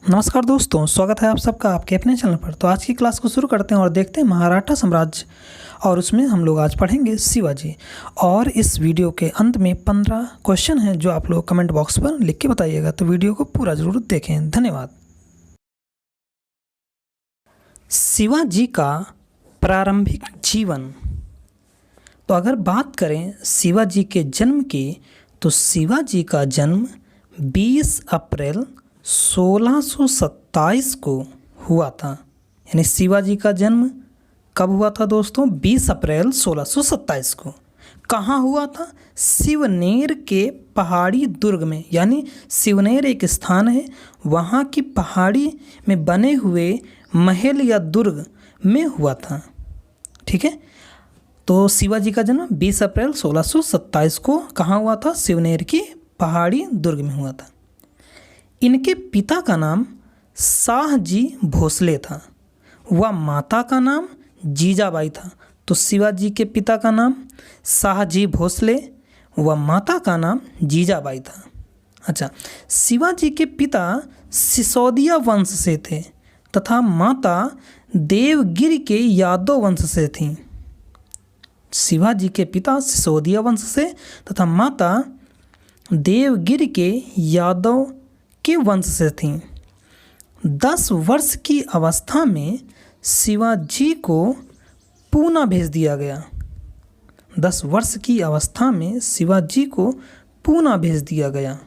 नमस्कार दोस्तों, स्वागत है आप सबका आपके अपने चैनल पर। तो आज की क्लास को शुरू करते हैं और देखते हैं मराठा साम्राज्य, और उसमें हम लोग आज पढ़ेंगे शिवाजी। और इस वीडियो के अंत में 15 क्वेश्चन हैं जो आप लोग कमेंट बॉक्स पर लिख के बताइएगा। तो वीडियो को पूरा ज़रूर देखें। धन्यवाद। शिवाजी का प्रारंभिक जीवन। तो अगर बात करें शिवाजी के जन्म की, तो शिवाजी का जन्म 20 अप्रैल 1627 को हुआ था। यानी शिवाजी का जन्म कब हुआ था दोस्तों? 20 अप्रैल 1627 को। कहाँ हुआ था? शिवनेर के पहाड़ी दुर्ग में। यानी शिवनेर एक स्थान है, वहाँ की पहाड़ी में बने हुए महल या दुर्ग में हुआ था। ठीक है, तो शिवाजी का जन्म 20 अप्रैल 1627 को कहाँ हुआ था? शिवनेर की पहाड़ी दुर्ग में हुआ था। इनके पिता का नाम शाहजी भोसले था व माता का नाम जीजाबाई था। तो शिवाजी के पिता का नाम शाहजी भोसले व माता का नाम जीजाबाई था। अच्छा, शिवाजी के पिता सिसोदिया वंश से थे तथा माता देवगिरी के यादव वंश से थीं। शिवाजी के पिता सिसोदिया वंश से तथा माता देवगिरी के यादव के वंश से थीं। 10 वर्ष की अवस्था में शिवाजी को पूना भेज दिया गया। 10 वर्ष की अवस्था में शिवाजी को पूना भेज दिया गया।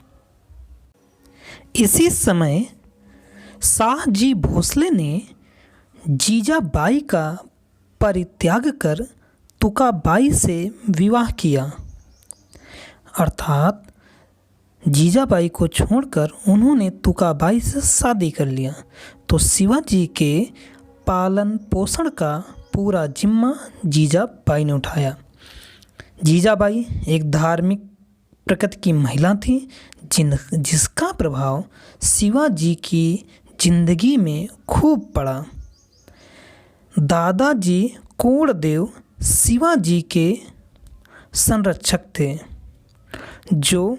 इसी समय शाहजी भोसले ने जीजाबाई का परित्याग कर तुकाबाई से विवाह किया। अर्थात जीजाबाई को छोड़कर उन्होंने तुकाबाई से शादी कर लिया। तो शिवाजी के पालन पोषण का पूरा जिम्मा जीजाबाई ने उठाया। जीजाबाई एक धार्मिक प्रकृति की महिला थी जिसका प्रभाव शिवाजी की जिंदगी में खूब पड़ा। दादाजी कोंडदेव शिवाजी के संरक्षक थे, जो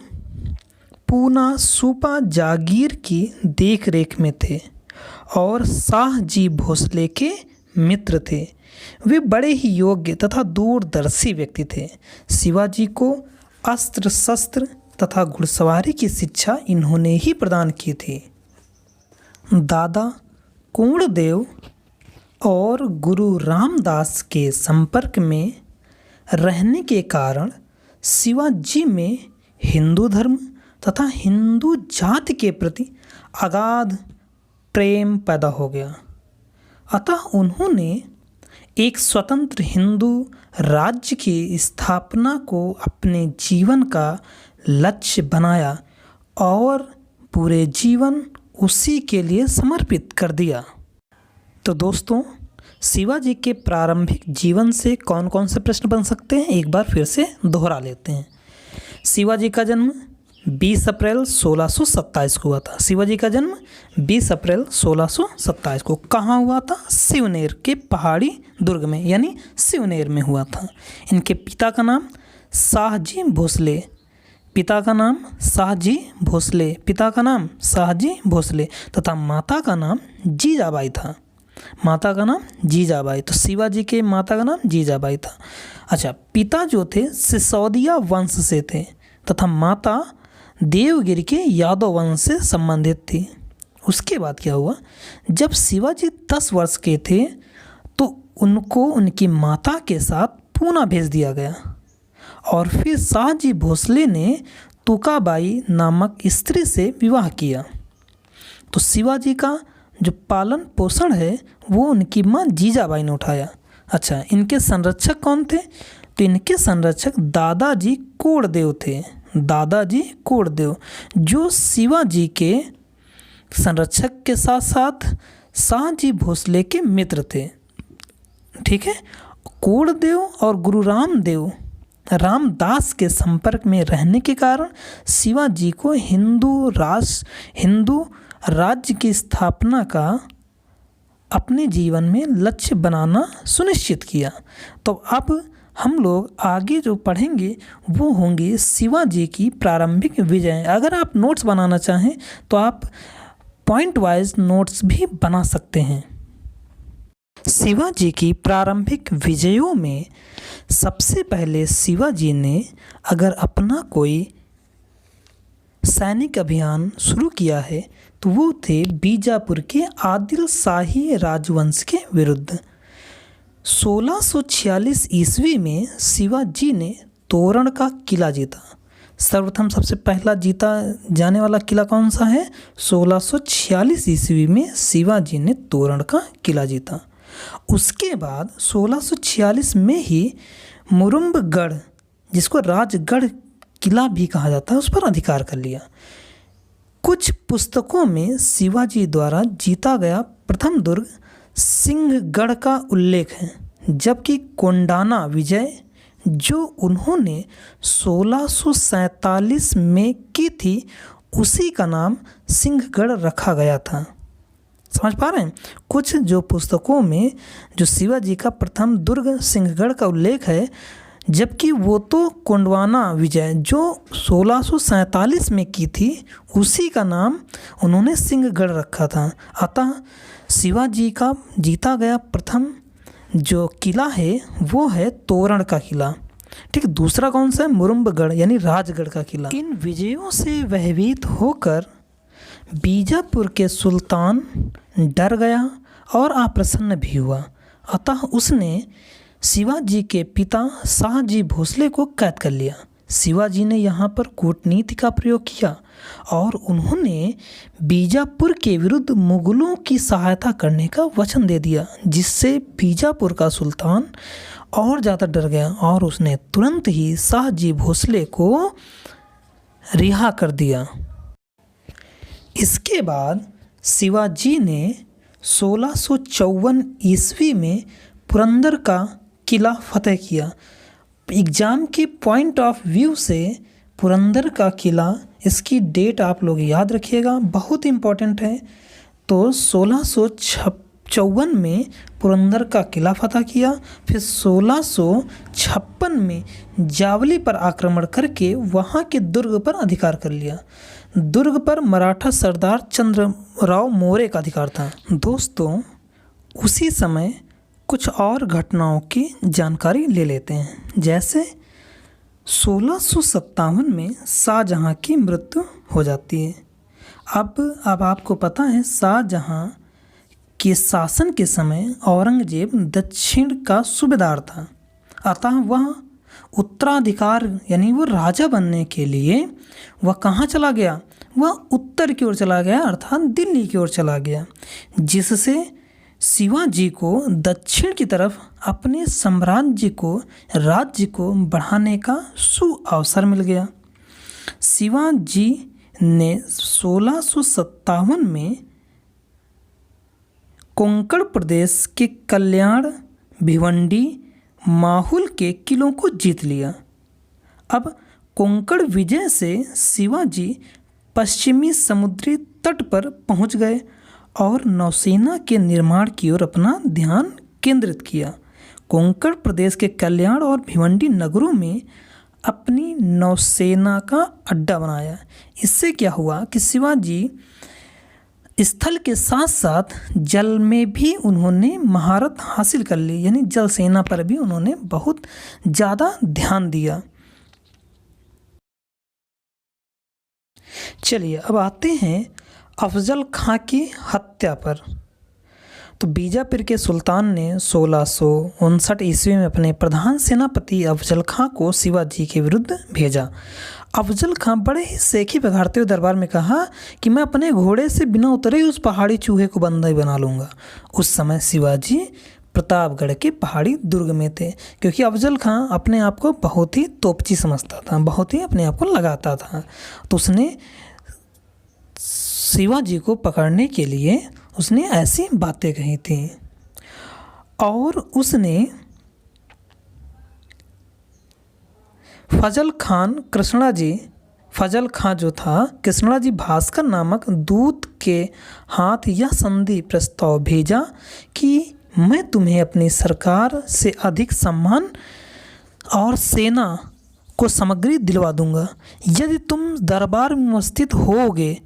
पूना सूपा जागीर की देखरेख में थे और शाहजी भोसले के मित्र थे। वे बड़े ही योग्य तथा दूरदर्शी व्यक्ति थे। शिवाजी को अस्त्र शस्त्र तथा घुड़सवारी की शिक्षा इन्होंने ही प्रदान की थी। दादा कोंडदेव और गुरु रामदास के संपर्क में रहने के कारण शिवाजी में हिंदू धर्म तथा हिंदू जाति के प्रति अगाध प्रेम पैदा हो गया। अतः उन्होंने एक स्वतंत्र हिंदू राज्य की स्थापना को अपने जीवन का लक्ष्य बनाया और पूरे जीवन उसी के लिए समर्पित कर दिया। तो दोस्तों, शिवाजी के प्रारंभिक जीवन से कौन कौन से प्रश्न बन सकते हैं, एक बार फिर से दोहरा लेते हैं। शिवाजी का जन्म 20 अप्रैल 1627 को हुआ था। शिवाजी का जन्म 20 अप्रैल 1627 को कहाँ हुआ था? शिवनेर के पहाड़ी दुर्ग में, यानी शिवनेर में हुआ था। इनके पिता का नाम शाहजी भोसले, पिता का नाम शाहजी भोसले, पिता का नाम शाहजी भोसले तथा माता का नाम जीजाबाई था। माता का नाम जीजाबाई। तो शिवाजी के माता का नाम जीजाबाई था। अच्छा, पिता जो थे सिसोदिया वंश से थे तथा माता देवगिरी के यादव वंश से संबंधित थी। उसके बाद क्या हुआ? जब शिवाजी 10 वर्ष के थे तो उनको उनकी माता के साथ पूना भेज दिया गया और फिर शाहजी भोसले ने तुकाबाई नामक स्त्री से विवाह किया। तो शिवाजी का जो पालन पोषण है वो उनकी माँ जीजाबाई ने उठाया। अच्छा, इनके संरक्षक कौन थे? तो इनके संरक्षक दादाजी कोंडदेव थे। दादाजी कोंडदेव जो शिवाजी के संरक्षक के साथ साथ शाहजी भोसले के मित्र थे। ठीक है, कोंडदेव और गुरु रामदास के संपर्क में रहने के कारण शिवाजी को हिंदू राज्य की स्थापना का अपने जीवन में लक्ष्य बनाना सुनिश्चित किया। तो अब हम लोग आगे जो पढ़ेंगे वो होंगे शिवाजी की प्रारंभिक विजय। अगर आप नोट्स बनाना चाहें तो आप पॉइंट वाइज नोट्स भी बना सकते हैं। शिवाजी की प्रारंभिक विजयों में सबसे पहले शिवाजी ने अगर अपना कोई सैनिक अभियान शुरू किया है तो वो थे बीजापुर के आदिल शाही राजवंश के विरुद्ध। 1646 ईस्वी में शिवाजी ने तोरण का किला जीता। सर्वप्रथम सबसे पहला जीता जाने वाला किला कौन सा है? 1646 ईस्वी में शिवाजी ने तोरण का किला जीता। उसके बाद 1646 में ही मुरुम्बगढ़, जिसको राजगढ़ किला भी कहा जाता है, उस पर अधिकार कर लिया। कुछ पुस्तकों में शिवाजी द्वारा जीता गया प्रथम दुर्ग सिंहगढ़ का उल्लेख है, जबकि कोंडाना विजय जो उन्होंने 1647 में की थी उसी का नाम सिंहगढ़ रखा गया था। समझ पा रहे हैं? कुछ जो पुस्तकों में जो शिवाजी का प्रथम दुर्ग सिंहगढ़ का उल्लेख है, जबकि वो तो कोंडवाना विजय जो 1647 में की थी उसी का नाम उन्होंने सिंहगढ़ रखा था। अतः शिवाजी का जीता गया प्रथम जो किला है वो है तोरण का किला। ठीक, दूसरा कौन सा है? मुरुम्बगढ़ यानी राजगढ़ का किला। इन विजयों से भयभीत होकर बीजापुर के सुल्तान डर गया और अप्रसन्न भी हुआ। अतः उसने शिवाजी के पिता शाहजी भोसले को कैद कर लिया। शिवाजी ने यहाँ पर कूटनीति का प्रयोग किया और उन्होंने बीजापुर के विरुद्ध मुगलों की सहायता करने का वचन दे दिया, जिससे बीजापुर का सुल्तान और ज़्यादा डर गया और उसने तुरंत ही शाहजी भोसले को रिहा कर दिया। इसके बाद शिवाजी ने 1654 ईस्वी में पुरंदर का किला फतेह किया। एग्ज़ाम के पॉइंट ऑफ व्यू से पुरंदर का किला, इसकी डेट आप लोग याद रखिएगा, बहुत इम्पोर्टेंट है। तो 1654 में पुरंदर का किला फतह किया, फिर 1656 में जावली पर आक्रमण करके वहाँ के दुर्ग पर अधिकार कर लिया। दुर्ग पर मराठा सरदार चंद्रराव मौर्य का अधिकार था। दोस्तों, उसी समय कुछ और घटनाओं की जानकारी ले लेते हैं। जैसे 1657 में शाहजहाँ की मृत्यु हो जाती है। अब आपको पता है शाहजहाँ के शासन के समय औरंगजेब दक्षिण का सूबेदार था, अतः वह उत्तराधिकार यानी वो राजा बनने के लिए वह कहाँ चला गया? वह उत्तर की ओर चला गया, अर्थात दिल्ली की ओर चला गया, जिससे शिवाजी को दक्षिण की तरफ अपने साम्राज्य को, राज्य को बढ़ाने का सुअवसर मिल गया। शिवाजी ने 1657 में कोंकण प्रदेश के कल्याण, भिवंडी, माहुल के किलों को जीत लिया। अब कोंकण विजय से शिवाजी पश्चिमी समुद्री तट पर पहुंच गए और नौसेना के निर्माण की ओर अपना ध्यान केंद्रित किया। कोंकण प्रदेश के कल्याण और भिवंडी नगरों में अपनी नौसेना का अड्डा बनाया। इससे क्या हुआ कि शिवाजी स्थल के साथ साथ जल में भी उन्होंने महारत हासिल कर ली, यानी जल सेना पर भी उन्होंने बहुत ज़्यादा ध्यान दिया। चलिए अब आते हैं अफजल खां की हत्या पर। तो बीजापुर के सुल्तान ने 1659 ईस्वी में अपने प्रधान सेनापति अफजल खां को शिवाजी के विरुद्ध भेजा। अफजल खां बड़े ही सेखी बघाड़ते हुए दरबार में कहा कि मैं अपने घोड़े से बिना उतरे उस पहाड़ी चूहे को बंदा ही बना लूँगा। उस समय शिवाजी प्रतापगढ़ के पहाड़ी दुर्ग में थे, क्योंकि अफजल खां अपने आप को बहुत ही तोपची समझता था, बहुत ही अपने आप को लगाता था। तो उसने शिवाजी को पकड़ने के लिए उसने ऐसी बातें कही थी और उसने फजल खां जो था कृष्णाजी भास्कर नामक दूत के हाथ यह संधि प्रस्ताव भेजा कि मैं तुम्हें अपनी सरकार से अधिक सम्मान और सेना को सामग्री दिलवा दूंगा। यदि तुम दरबार में उपस्थित होगे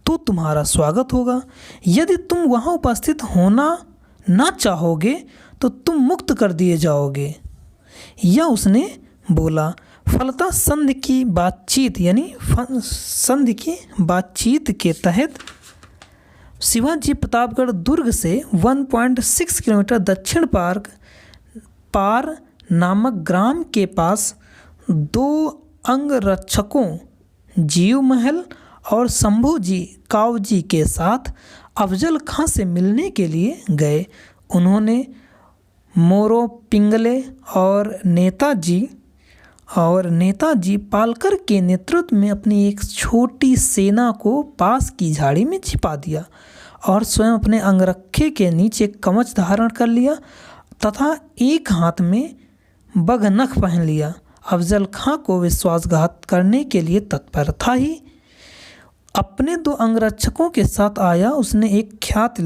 तो तो तुम्हारा स्वागत होगा। यदि तुम वहाँ उपस्थित होना ना चाहोगे तो तुम मुक्त कर दिए जाओगे। यह उसने बोला। फलतः संधि की बातचीत के तहत शिवाजी प्रतापगढ़ दुर्ग से 1.6 किलोमीटर दक्षिण पार नामक ग्राम के पास 2 अंगरक्षकों जीव महल और शंभू जी कावजी के साथ अफजल खां से मिलने के लिए गए। उन्होंने मोरो पिंगले और नेताजी पालकर के नेतृत्व में अपनी एक छोटी सेना को पास की झाड़ी में छिपा दिया और स्वयं अपने अंगरक्षे के नीचे कवच धारण कर लिया तथा एक हाथ में बघनख पहन लिया। अफजल खां को विश्वासघात करने के लिए तत्पर था ही अपने 2 अंगरक्षकों के साथ आया। उसने एक ख्यात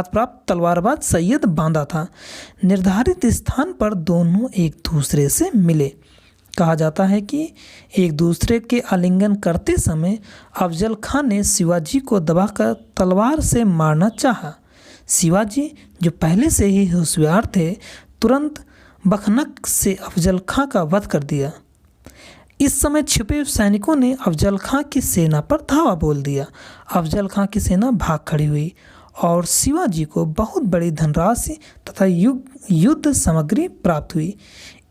प्राप्त तलवारबाज सैयद बांधा था। निर्धारित स्थान पर दोनों एक दूसरे से मिले। कहा जाता है कि एक दूसरे के आलिंगन करते समय अफजल खां ने शिवाजी को दबाकर तलवार से मारना चाहा। शिवाजी, जो पहले से ही होशियार थे, तुरंत बखनक से अफजल खां का वध कर दिया। इस समय छिपे सैनिकों ने अफजल खां की सेना पर धावा बोल दिया। अफजल खां की सेना भाग खड़ी हुई और शिवाजी को बहुत बड़ी धनराशि तथा युद्ध सामग्री प्राप्त हुई।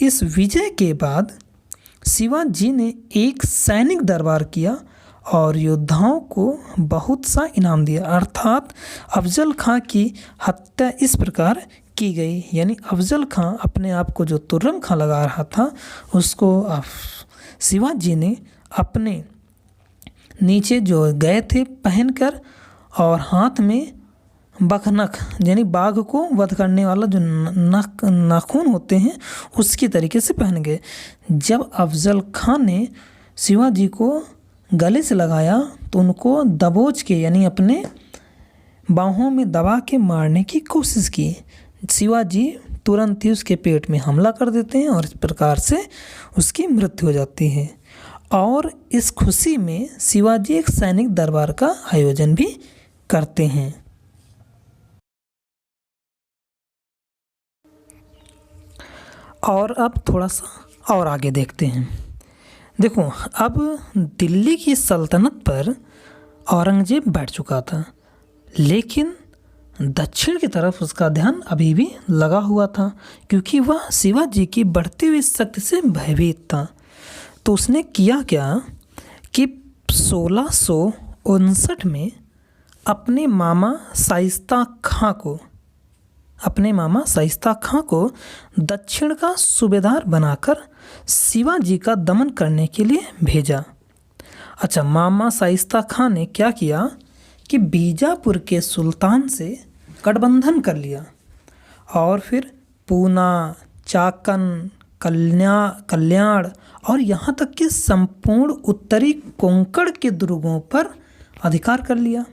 इस विजय के बाद शिवाजी ने एक सैनिक दरबार किया और योद्धाओं को बहुत सा इनाम दिया। अर्थात अफजल खां की हत्या इस प्रकार की गई। यानी अफजल खां अपने आप को जो तुर्रम खां लगा रहा था उसको शिवाजी ने अपने नीचे जो गए थे पहनकर और हाथ में बखनख यानी बाघ को वध करने वाला जो नाखून होते हैं उसकी तरीके से पहन गए। जब अफजल खां ने शिवाजी को गले से लगाया तो उनको दबोच के यानी अपने बाहों में दबा के मारने की कोशिश की। शिवाजी तुरंत ही उसके पेट में हमला कर देते हैं और इस प्रकार से उसकी मृत्यु हो जाती है। और इस खुशी में शिवाजी एक सैनिक दरबार का आयोजन भी करते हैं। और अब थोड़ा सा और आगे देखते हैं। देखो, अब दिल्ली की सल्तनत पर औरंगजेब बैठ चुका था, लेकिन दक्षिण की तरफ उसका ध्यान अभी भी लगा हुआ था क्योंकि वह शिवाजी की बढ़ती हुई शक्ति से भयभीत था। तो उसने किया क्या कि 1659 में अपने मामा शाइस्ता खां को दक्षिण का सूबेदार बनाकर शिवाजी का दमन करने के लिए भेजा। अच्छा, मामा शाइस्ता खां ने क्या किया कि बीजापुर के सुल्तान से गठबंधन कर लिया और फिर पूना, चाकन, कल्याण और यहाँ तक कि संपूर्ण उत्तरी कोंकण के दुर्गों पर अधिकार कर लिया।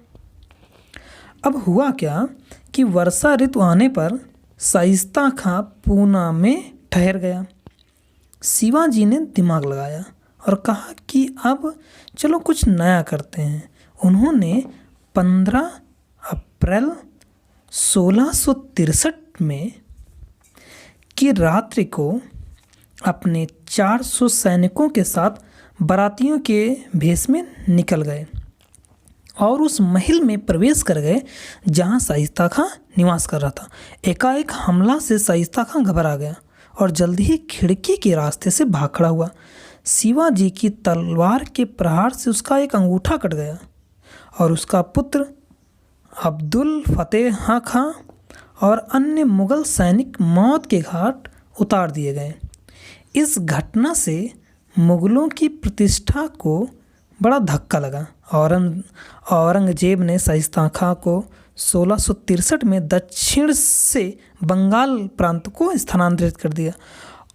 अब हुआ क्या कि वर्षा ऋतु आने पर शाइस्ता खां पूना में ठहर गया। शिवाजी ने दिमाग लगाया और कहा कि अब चलो कुछ नया करते हैं। उन्होंने 15 अप्रैल 1663 में की रात्रि को अपने 400 सैनिकों के साथ बारातियों के भेष में निकल गए और उस महल में प्रवेश कर गए जहां शाइस्ता खां निवास कर रहा था। एकाएक हमला से शाइस्ता खां घबरा गया और जल्दी ही खिड़की के रास्ते से भाग खड़ा हुआ। शिवाजी की तलवार के प्रहार से उसका एक अंगूठा कट गया और उसका पुत्र अब्दुल फतेह खां और अन्य मुगल सैनिक मौत के घाट उतार दिए गए। इस घटना से मुगलों की प्रतिष्ठा को बड़ा धक्का लगा। औरंगजेब ने शाइस्ता खां को 1663 में दक्षिण से बंगाल प्रांत को स्थानांतरित कर दिया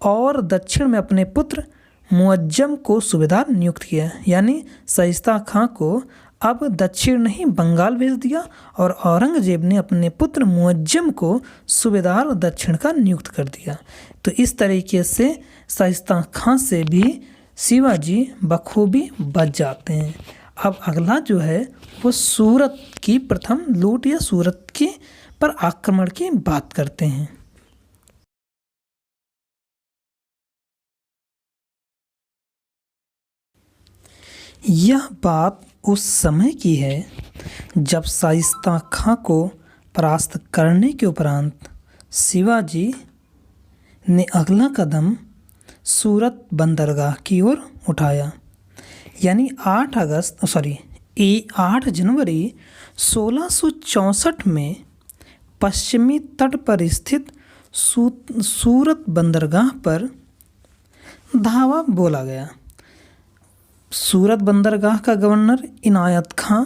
और दक्षिण में अपने पुत्र मुअज्जम को सूबेदार नियुक्त किया। यानी शाइस्ता खां को अब दक्षिण नहीं बंगाल भेज दिया और औरंगजेब ने अपने पुत्र मुअज्जम को सूबेदार दक्षिण का नियुक्त कर दिया। तो इस तरीके से शाइस्ता खां से भी शिवाजी बखूबी बच जाते हैं। अब अगला जो है वो सूरत की प्रथम लूट या सूरत के पर आक्रमण की बात करते हैं। यह बात उस समय की है जब शाइस्ता खां को परास्त करने के उपरांत शिवाजी ने अगला कदम सूरत बंदरगाह की ओर उठाया। यानी 8 जनवरी 1664 में पश्चिमी तट पर स्थित सूरत बंदरगाह पर धावा बोला गया। सूरत बंदरगाह का गवर्नर इनायत खां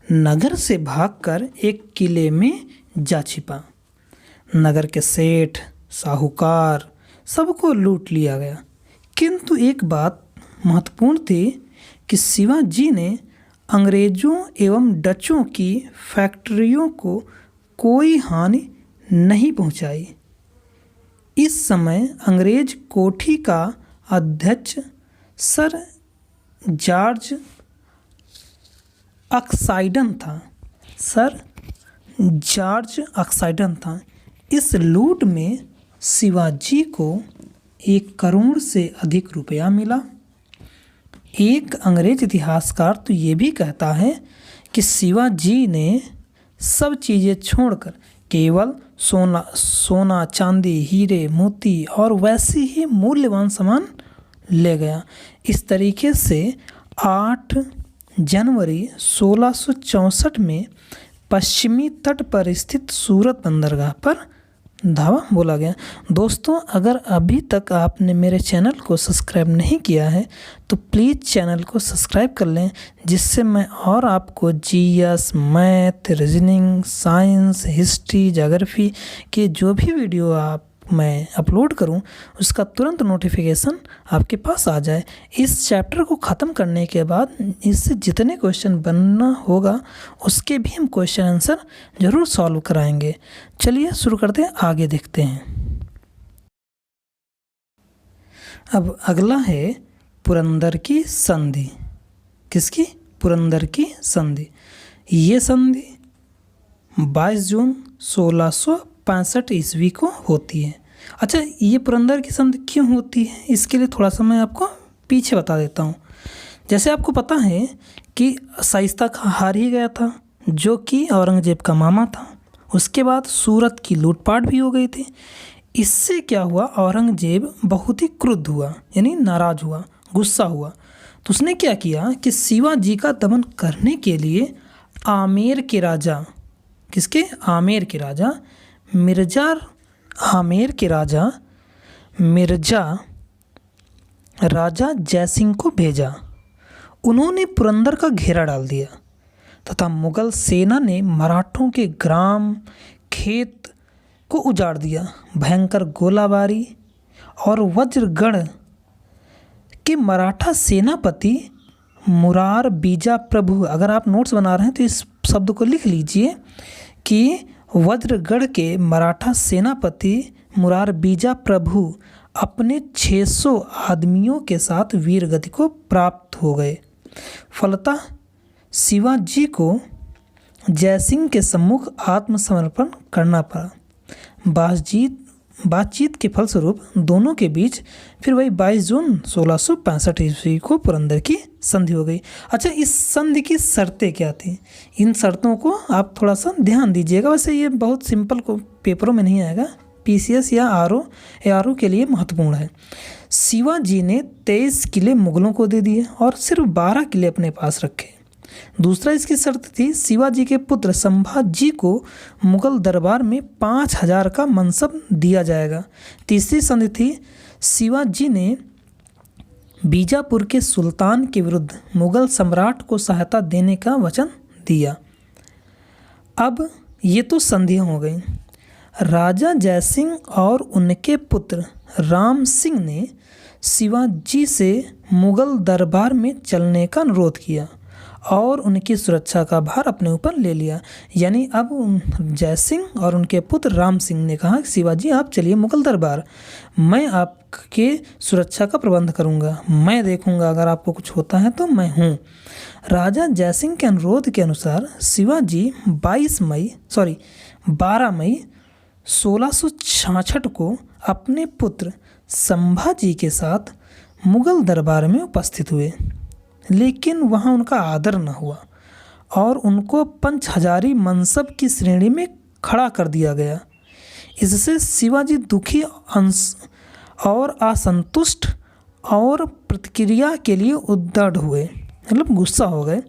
नगर से भागकर एक किले में जा छिपा। नगर के सेठ साहूकार सबको लूट लिया गया, किंतु एक बात महत्वपूर्ण थी कि शिवाजी ने अंग्रेजों एवं डचों की फैक्ट्रियों को कोई हानि नहीं पहुंचाई। इस समय अंग्रेज कोठी का अध्यक्ष सर जॉर्ज ऑक्साइडन था। इस लूट में शिवाजी को 1 करोड़ से अधिक रुपया मिला। एक अंग्रेज इतिहासकार तो ये भी कहता है कि शिवाजी ने सब चीज़ें छोड़कर केवल सोना चांदी हीरे मोती और वैसे ही मूल्यवान सामान ले गया। इस तरीके से 8 जनवरी 1664 में पश्चिमी तट पर स्थित सूरत बंदरगाह पर धावा बोला गया। दोस्तों, अगर अभी तक आपने मेरे चैनल को सब्सक्राइब नहीं किया है तो प्लीज़ चैनल को सब्सक्राइब कर लें, जिससे मैं और आपको GS, math, reasoning, science, history, geography के जो भी वीडियो मैं अपलोड करूं उसका तुरंत नोटिफिकेशन आपके पास आ जाए। इस चैप्टर को ख़त्म करने के बाद इससे जितने क्वेश्चन बनना होगा उसके भी हम क्वेश्चन आंसर ज़रूर सॉल्व कराएंगे। चलिए शुरू करते हैं, आगे देखते हैं। अब अगला है पुरंदर की संधि। किसकी? पुरंदर की संधि। ये संधि 22 जून 1665 ईस्वी को होती है। अच्छा, ये पुरंदर की संधि क्यों होती है, इसके लिए थोड़ा सा मैं आपको पीछे बता देता हूँ। जैसे आपको पता है कि शाइस्ता खां हार ही गया था, जो कि औरंगजेब का मामा था। उसके बाद सूरत की लूटपाट भी हो गई थी। इससे क्या हुआ, औरंगजेब बहुत ही क्रुद्ध हुआ, यानी नाराज़ हुआ, गुस्सा हुआ। तो उसने क्या किया कि शिवाजी का दमन करने के लिए आमेर के राजा, किसके? आमेर के राजा मिर्जा राजा जयसिंह को भेजा। उन्होंने पुरंदर का घेरा डाल दिया तथा मुगल सेना ने मराठों के ग्राम खेत को उजाड़ दिया। भयंकर गोलाबारी और वज्रगढ़ के मराठा सेनापति मुरार बीजा प्रभु, अगर आप नोट्स बना रहे हैं तो इस शब्द को लिख लीजिए कि वज्रगढ़ के मराठा सेनापति मुरार बीजा प्रभु अपने 600 आदमियों के साथ वीरगति को प्राप्त हो गए। फलतः शिवाजी को जयसिंह के सम्मुख आत्मसमर्पण करना पड़ा। बातचीत के फलस्वरूप दोनों के बीच फिर वही 22 जून 1665 ईस्वी को पुरंदर की संधि हो गई। अच्छा, इस संधि की शर्तें क्या थी? इन शर्तों को आप थोड़ा सा ध्यान दीजिएगा। वैसे ये बहुत सिंपल को पेपरों में नहीं आएगा, पीसीएस या आरओ के लिए महत्वपूर्ण है। शिवाजी ने 23 किले मुगलों को दे दिए और सिर्फ 12 किले अपने पास रखे। दूसरा इसकी शर्त थी, शिवाजी के पुत्र संभाजी को मुगल दरबार में 5000 का मनसब दिया जाएगा। तीसरी संधि थी, शिवाजी ने बीजापुर के सुल्तान के विरुद्ध मुगल सम्राट को सहायता देने का वचन दिया। अब ये तो संधियाँ हो गई। राजा जयसिंह और उनके पुत्र राम सिंह ने शिवाजी से मुगल दरबार में चलने का अनुरोध किया और उनकी सुरक्षा का भार अपने ऊपर ले लिया। यानी अब जय सिंह और उनके पुत्र राम सिंह ने कहा कि शिवाजी आप चलिए मुगल दरबार, मैं आपके सुरक्षा का प्रबंध करूंगा, मैं देखूंगा अगर आपको कुछ होता है तो मैं हूँ। राजा जय सिंह के अनुरोध के अनुसार शिवाजी 12 मई 1666 को अपने पुत्र संभाजी के साथ मुगल दरबार में उपस्थित हुए, लेकिन वहाँ उनका आदर न हुआ और उनको पंच हजारी मनसब की श्रेणी में खड़ा कर दिया गया। इससे शिवाजी दुखी और असंतुष्ट और प्रतिक्रिया के लिए उद्दंड हुए, मतलब गुस्सा हो गए।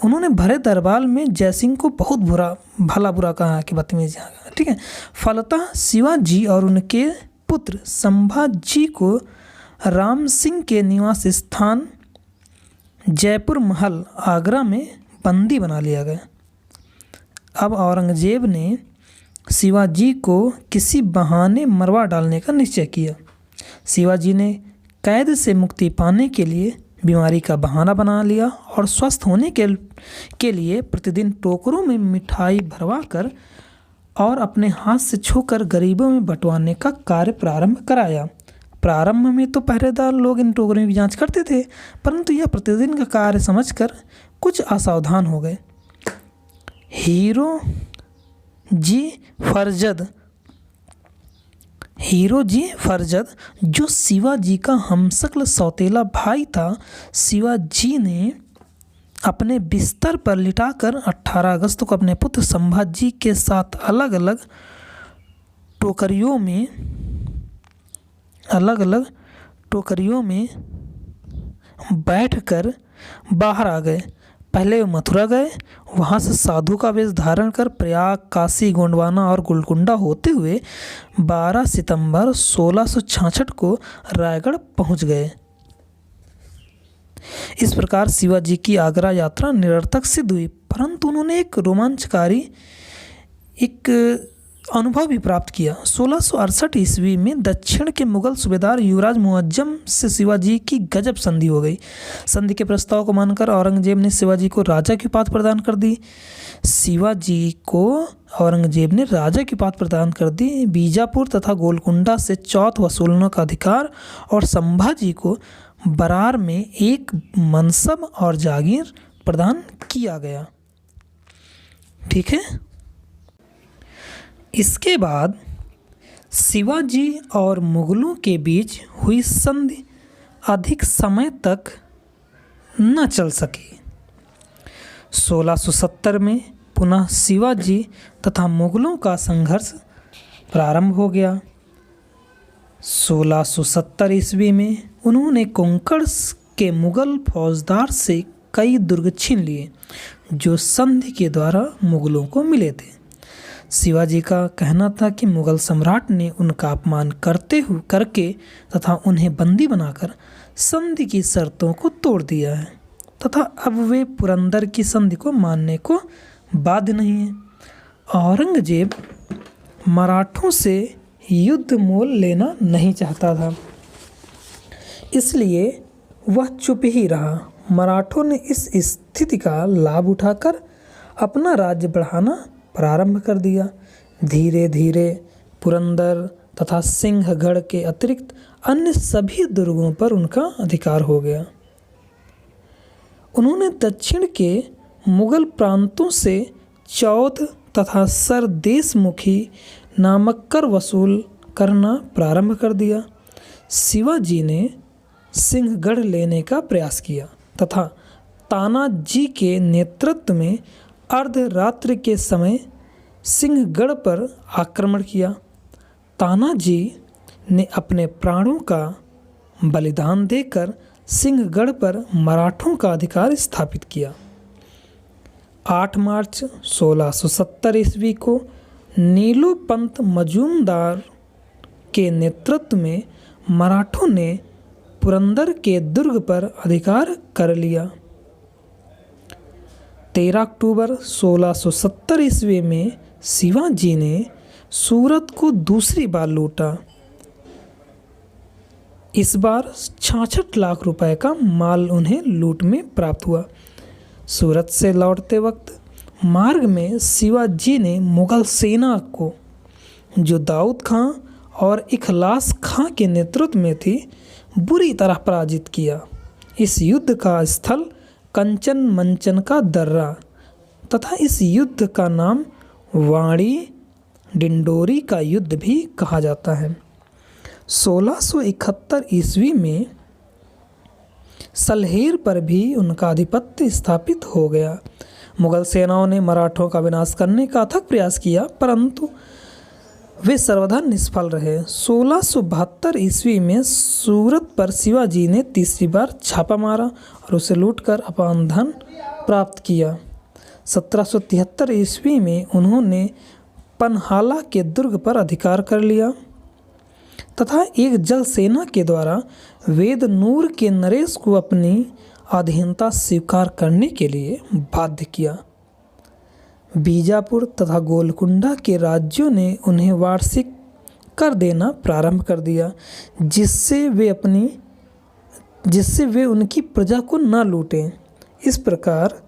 उन्होंने भरे दरबार में जयसिंह को बहुत भला बुरा कहा कि बदतमीज, ठीक है। फलतः शिवाजी और उनके पुत्र संभाजी को राम सिंह के निवास स्थान जयपुर महल आगरा में बंदी बना लिया गया। अब औरंगजेब ने शिवाजी को किसी बहाने मरवा डालने का निश्चय किया। शिवाजी ने कैद से मुक्ति पाने के लिए बीमारी का बहाना बना लिया और स्वस्थ होने के लिए प्रतिदिन टोकरों में मिठाई भरवा कर और अपने हाथ से छूकर गरीबों में बंटवाने का कार्य प्रारंभ कराया। प्रारंभ में तो पहरेदार लोग इन टोकरों की जांच करते थे, परंतु यह प्रतिदिन का कार्य समझकर कुछ असावधान हो गए। हीरो जी फरजद जो शिवाजी का हमशक्ल सौतेला भाई था, शिवाजी ने अपने बिस्तर पर लिटाकर 18 अगस्त को अपने पुत्र संभाजी के साथ अलग अलग टोकरियों में बैठकर बाहर आ गए। पहले वो मथुरा गए, वहाँ से साधु का वेश धारण कर प्रयाग, काशी, गोंडवाना और गोलकुंडा होते हुए 12 सितंबर 1666 को रायगढ़ पहुँच गए। इस प्रकार शिवाजी की आगरा यात्रा निरर्थक सिद्ध हुई, परंतु उन्होंने एक रोमांचकारी अनुभव भी प्राप्त किया। 1668 ईस्वी में दक्षिण के मुगल सूबेदार युवराज मुअज्जम से शिवाजी की गजब संधि हो गई। संधि के प्रस्ताव को मानकर औरंगजेब ने शिवाजी को राजा की उपाधि प्रदान कर दी। बीजापुर तथा गोलकुंडा से चौथ वसूलने का अधिकार और संभाजी को बरार में एक मनसब और जागीर प्रदान किया गया। ठीक है। इसके बाद शिवाजी और मुगलों के बीच हुई संधि अधिक समय तक न चल सकी। 1670 में पुनः शिवाजी तथा मुगलों का संघर्ष प्रारंभ हो गया। 1670 ईस्वी में उन्होंने कोंकण के मुगल फौजदार से कई दुर्ग छीन लिए जो संधि के द्वारा मुगलों को मिले थे। शिवाजी का कहना था कि मुगल सम्राट ने उनका अपमान करके तथा उन्हें बंदी बनाकर संधि की शर्तों को तोड़ दिया है तथा अब वे पुरंदर की संधि को मानने को बाध्य नहीं है। औरंगजेब मराठों से युद्ध मोल लेना नहीं चाहता था, इसलिए वह चुप ही रहा। मराठों ने इस स्थिति का लाभ उठाकर अपना राज्य बढ़ाना प्रारंभ कर दिया। धीरे धीरे पुरंदर तथा सिंहगढ़ के अतिरिक्त अन्य सभी दुर्गों पर उनका अधिकार हो गया। उन्होंने दक्षिण के मुगल प्रांतों से चौथ तथा सरदेशमुखी नामक कर वसूल करना प्रारंभ कर दिया। शिवाजी ने सिंहगढ़ लेने का प्रयास किया तथा तानाजी के नेतृत्व में अर्धरात्रि के समय सिंहगढ़ पर आक्रमण किया। तानाजी ने अपने प्राणों का बलिदान देकर सिंहगढ़ पर मराठों का अधिकार स्थापित किया। 8 मार्च 1670 ईस्वी को नीलोपंत मजूमदार के नेतृत्व में मराठों ने पुरंदर के दुर्ग पर अधिकार कर लिया। 13 अक्टूबर 1670 ईस्वी में शिवाजी ने सूरत को दूसरी बार लूटा। इस बार 66 लाख रुपए का माल उन्हें लूट में प्राप्त हुआ। सूरत से लौटते वक्त मार्ग में शिवाजी ने मुगल सेना को, जो दाऊद खां और इखलास खां के नेतृत्व में थी, बुरी तरह पराजित किया। इस युद्ध का स्थल कंचन मंचन का दर्रा तथा इस युद्ध का नाम वाणी डिंडोरी का युद्ध भी कहा जाता है। 1671 ईस्वी में सलहेर पर भी उनका आधिपत्य स्थापित हो गया। मुगल सेनाओं ने मराठों का विनाश करने का अथक प्रयास किया, परंतु वे सर्वथा निष्फल रहे। 1672 ईस्वी में सूरत पर शिवाजी ने तीसरी बार छापा मारा और उसे लूटकर अपार धन प्राप्त किया। 1773 ईस्वी में उन्होंने पन्हाला के दुर्ग पर अधिकार कर लिया तथा एक जल सेना के द्वारा वेदनूर के नरेश को अपनी अधीनता स्वीकार करने के लिए बाध्य किया। बीजापुर तथा गोलकुंडा के राज्यों ने उन्हें वार्षिक कर देना प्रारंभ कर दिया, जिससे वे उनकी प्रजा को न लूटें। इस प्रकार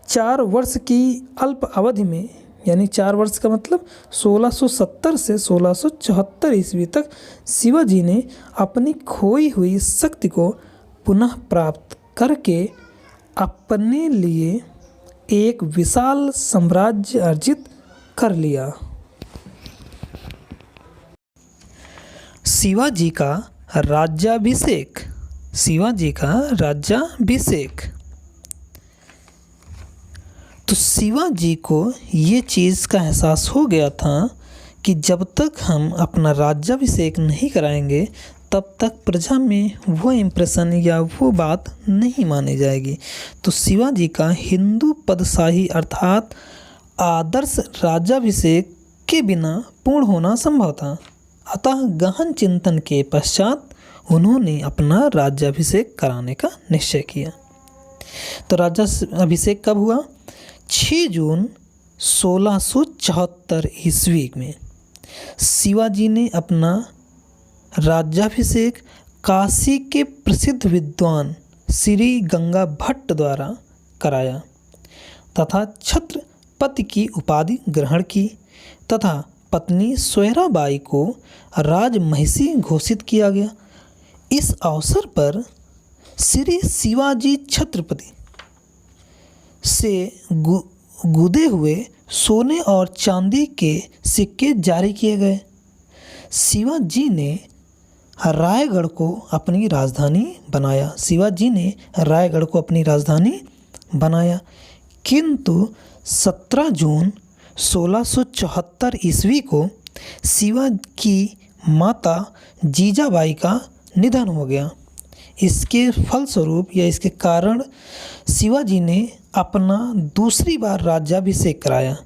4 वर्ष की अल्प अवधि में, यानी 4 वर्ष का मतलब 1670 से 1674 ईस्वी तक, शिवाजी ने अपनी खोई हुई शक्ति को पुनः प्राप्त करके अपने लिए एक विशाल साम्राज्य अर्जित कर लिया। शिवाजी का राज्याभिषेक। तो शिवाजी को ये चीज़ का एहसास हो गया था कि जब तक हम अपना राज्याभिषेक नहीं कराएंगे तब तक प्रजा में वो इम्प्रेशन या वो बात नहीं मानी जाएगी। तो शिवाजी का हिंदू पदशाही अर्थात आदर्श राज्याभिषेक के बिना पूर्ण होना संभव था। अतः गहन चिंतन के पश्चात उन्होंने अपना राज्याभिषेक कराने का निश्चय किया। तो राज्याभिषेक कब हुआ? 6 जून 1674 ईस्वी में शिवाजी ने अपना राज्याभिषेक काशी के प्रसिद्ध विद्वान श्री गंगा भट्ट द्वारा कराया तथा छत्रपति की उपाधि ग्रहण की तथा पत्नी सोयराबाई को राजमहिषी घोषित किया गया। इस अवसर पर श्री शिवाजी छत्रपति से गुदे हुए सोने और चांदी के सिक्के जारी किए गए। शिवाजी ने रायगढ़ को अपनी राजधानी बनाया। किंतु 17 जून 1674 ईस्वी को शिवा की माता जीजाबाई का निधन हो गया। इसके फलस्वरूप या इसके कारण शिवाजी ने अपना दूसरी बार राज्याभिषेक कराया।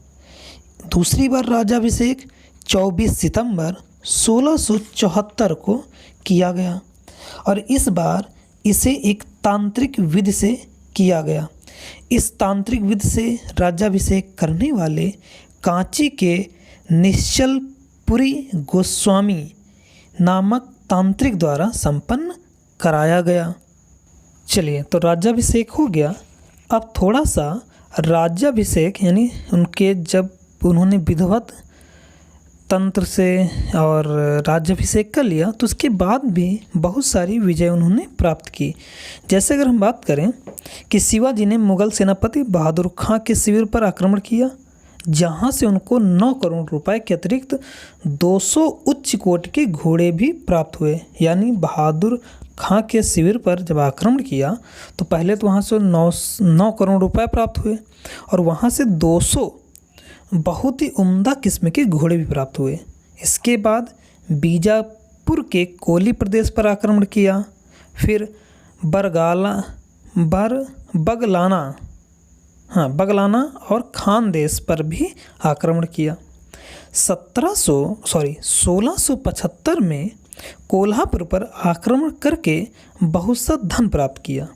दूसरी बार राज्याभिषेक 24 सितंबर 1674 को किया गया और इस बार इसे एक तांत्रिक विधि से किया गया। इस तांत्रिक विधि से राज्याभिषेक करने वाले कांची के निश्चलपुरी गोस्वामी नामक तांत्रिक द्वारा संपन्न कराया गया। चलिए, तो राज्याभिषेक हो गया। अब थोड़ा सा राज्याभिषेक यानी उनके जब उन्होंने विधिवत तंत्र से और राज्याभिषेक कर लिया तो उसके बाद भी बहुत सारी विजय उन्होंने प्राप्त की। जैसे अगर हम बात करें कि शिवाजी ने मुगल सेनापति बहादुर खां के शिविर पर आक्रमण किया, जहां से उनको 9 करोड़ रुपए के अतिरिक्त 200 उच्च कोटि के घोड़े भी प्राप्त हुए। यानी बहादुर खां के शिविर पर जब आक्रमण किया तो पहले तो वहाँ से 9 करोड़ रुपए प्राप्त हुए और वहाँ से 200 बहुत ही उम्दा किस्म के घोड़े भी प्राप्त हुए। इसके बाद बीजापुर के कोली प्रदेश पर आक्रमण किया, फिर बगलाना और खानदेश पर भी आक्रमण किया। 1675 में कोल्हापुर पर आक्रमण करके बहुत सा धन प्राप्त किया।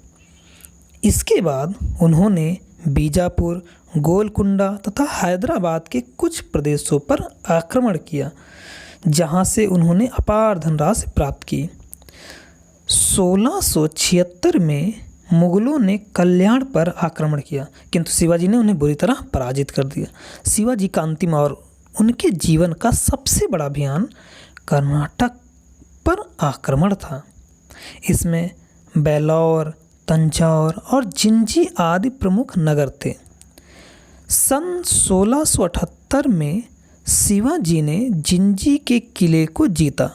इसके बाद उन्होंने बीजापुर, गोलकुंडा तथा हैदराबाद के कुछ प्रदेशों पर आक्रमण किया, जहां से उन्होंने अपार धनराशि प्राप्त की। 1676 में मुगलों ने कल्याण पर आक्रमण किया, किंतु शिवाजी ने उन्हें बुरी तरह पराजित कर दिया। शिवाजी का अंतिम और उनके जीवन का सबसे बड़ा अभियान कर्नाटक पर आक्रमण था। इसमें बेल्लौर, तंजौर और जिंजी आदि प्रमुख नगर थे। सन 1678 में शिवाजी ने जिंजी के किले को जीता।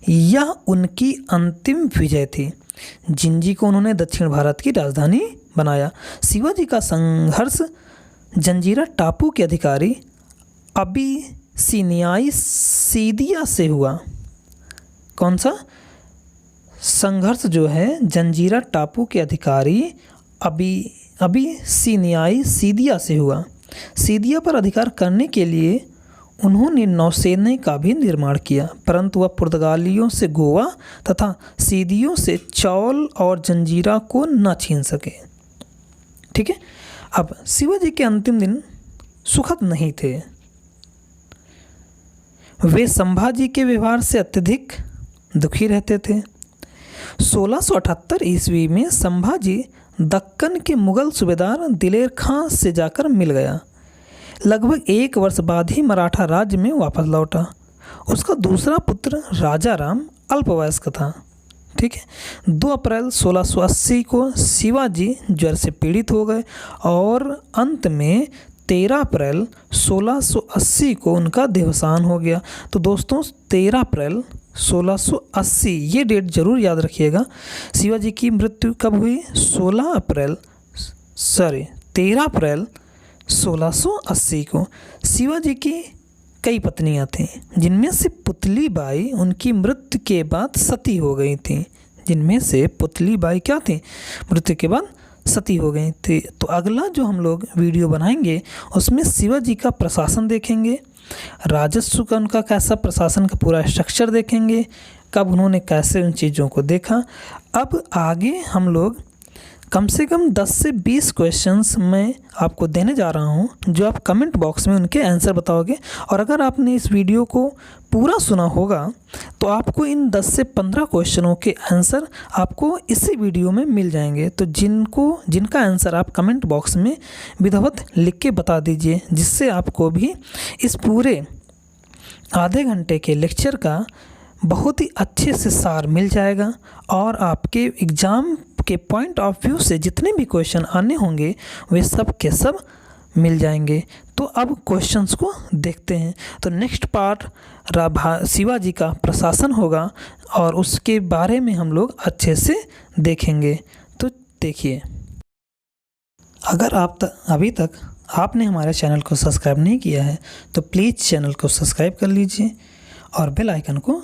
यह उनकी अंतिम विजय थी। जिंजी को उन्होंने दक्षिण भारत की राजधानी बनाया। शिवाजी का संघर्ष जंजीरा टापू के अधिकारी अबिसिनियाई सीदिया से हुआ। कौन सा संघर्ष जो है जंजीरा टापू के अधिकारी अबिसिनियाई सीदिया से हुआ। सीदिया पर अधिकार करने के लिए उन्होंने नौसेना का भी निर्माण किया, परंतु वह पुर्तगालियों से गोवा तथा सीदियों से चौल और जंजीरा को न छीन सके। ठीक है। अब शिवाजी के अंतिम दिन सुखद नहीं थे। वे संभाजी के व्यवहार से अत्यधिक दुखी रहते थे। 1678 ईस्वी में संभाजी दक्कन के मुगल सूबेदार दिलेर खां से जाकर मिल गया। लगभग 1 वर्ष बाद ही मराठा राज्य में वापस लौटा। उसका दूसरा पुत्र राजाराम अल्पवयस्क था। ठीक है। 2 अप्रैल 1680 को शिवाजी ज्वर से पीड़ित हो गए और अंत में 13 अप्रैल 1680 को उनका देहावसान हो गया। तो दोस्तों 13 अप्रैल 1680 ये डेट जरूर याद रखिएगा। शिवाजी की मृत्यु कब हुई? 13 अप्रैल 1680 को। शिवाजी की कई पत्नियां थीं, जिनमें से पुतली बाई उनकी मृत्यु के बाद सती हो गई थीं। जिनमें से पुतली बाई क्या थी? मृत्यु के बाद सती हो गई थी। तो अगला जो हम लोग वीडियो बनाएंगे उसमें शिवाजी का प्रशासन देखेंगे, राजस्व का उनका कैसा प्रशासन का पूरा स्ट्रक्चर देखेंगे, कब उन्होंने कैसे उन चीज़ों को देखा। अब आगे हम लोग कम से कम 10 से 20 क्वेश्चंस मैं आपको देने जा रहा हूं, जो आप कमेंट बॉक्स में उनके आंसर बताओगे। और अगर आपने इस वीडियो को पूरा सुना होगा तो आपको इन 10 से 15 क्वेश्चनों के आंसर आपको इसी वीडियो में मिल जाएंगे। तो जिनका आंसर आप कमेंट बॉक्स में विधिवत लिख के बता दीजिए, जिससे आपको भी इस पूरे आधे घंटे के लेक्चर का बहुत ही अच्छे से सार मिल जाएगा और आपके एग्ज़ाम के पॉइंट ऑफ व्यू से जितने भी क्वेश्चन आने होंगे वे सब के सब मिल जाएंगे। तो अब क्वेश्चंस को देखते हैं। तो नेक्स्ट पार्ट शिवाजी का प्रशासन होगा और उसके बारे में हम लोग अच्छे से देखेंगे। तो देखिए, अगर आप अभी तक आपने हमारे चैनल को सब्सक्राइब नहीं किया है तो प्लीज़ चैनल को सब्सक्राइब कर लीजिए और बेल आइकन को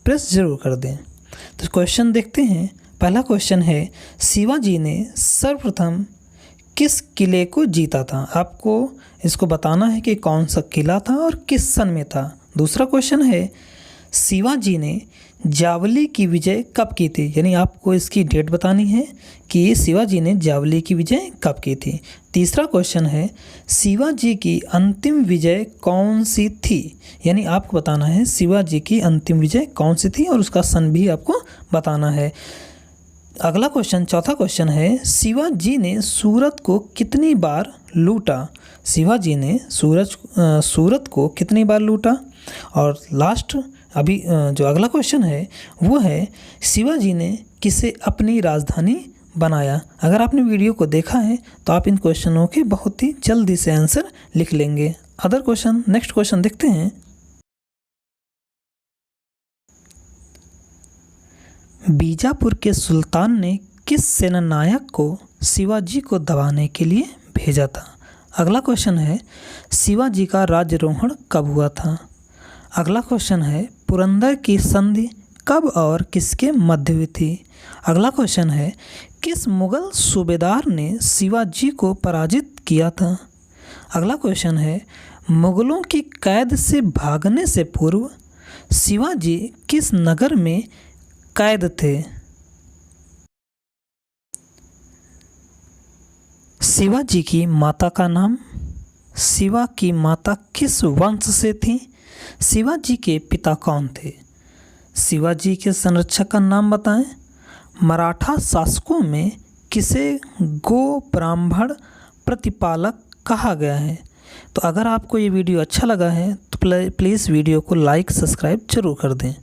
प्रेस ज़रूर कर दें। तो क्वेश्चन देखते हैं। पहला क्वेश्चन है, शिवाजी ने सर्वप्रथम किस किले को जीता था? आपको इसको बताना है कि कौन सा किला था और किस सन में था। दूसरा क्वेश्चन है, शिवाजी ने जावली की विजय कब की थी? यानी आपको इसकी डेट बतानी है कि शिवाजी ने जावली की विजय कब की थी। तीसरा क्वेश्चन है, शिवाजी की अंतिम विजय कौन सी थी? यानी आपको बताना है शिवाजी की अंतिम विजय कौन सी थी और उसका सन भी आपको बताना है। अगला क्वेश्चन, चौथा क्वेश्चन है, शिवाजी ने सूरत को कितनी बार लूटा? शिवाजी ने सूरत को कितनी बार लूटा? और लास्ट अभी जो अगला क्वेश्चन है वो है, शिवाजी ने किसे अपनी राजधानी बनाया? अगर आपने वीडियो को देखा है तो आप इन क्वेश्चनों के बहुत ही जल्दी से आंसर लिख लेंगे। अदर क्वेश्चन, नेक्स्ट क्वेश्चन देखते हैं। बीजापुर के सुल्तान ने किस सेनानायक को शिवाजी को दबाने के लिए भेजा था? अगला क्वेश्चन है, शिवाजी का राज्यारोहण कब हुआ था? अगला क्वेश्चन है, पुरंदर की संधि कब और किसके मध्य हुई थी? अगला क्वेश्चन है, किस मुगल सूबेदार ने शिवाजी को पराजित किया था? अगला क्वेश्चन है, मुगलों की कैद से भागने से पूर्व शिवाजी किस नगर में कैद थे? शिवाजी की माता का नाम? शिवा की माता किस वंश से थी? शिवाजी के पिता कौन थे? शिवाजी के संरक्षक का नाम बताएं। मराठा शासकों में किसे गो ब्राह्मण प्रतिपालक कहा गया है। तो अगर आपको ये वीडियो अच्छा लगा है तो प्लीज़ वीडियो को लाइक सब्सक्राइब जरूर कर दें।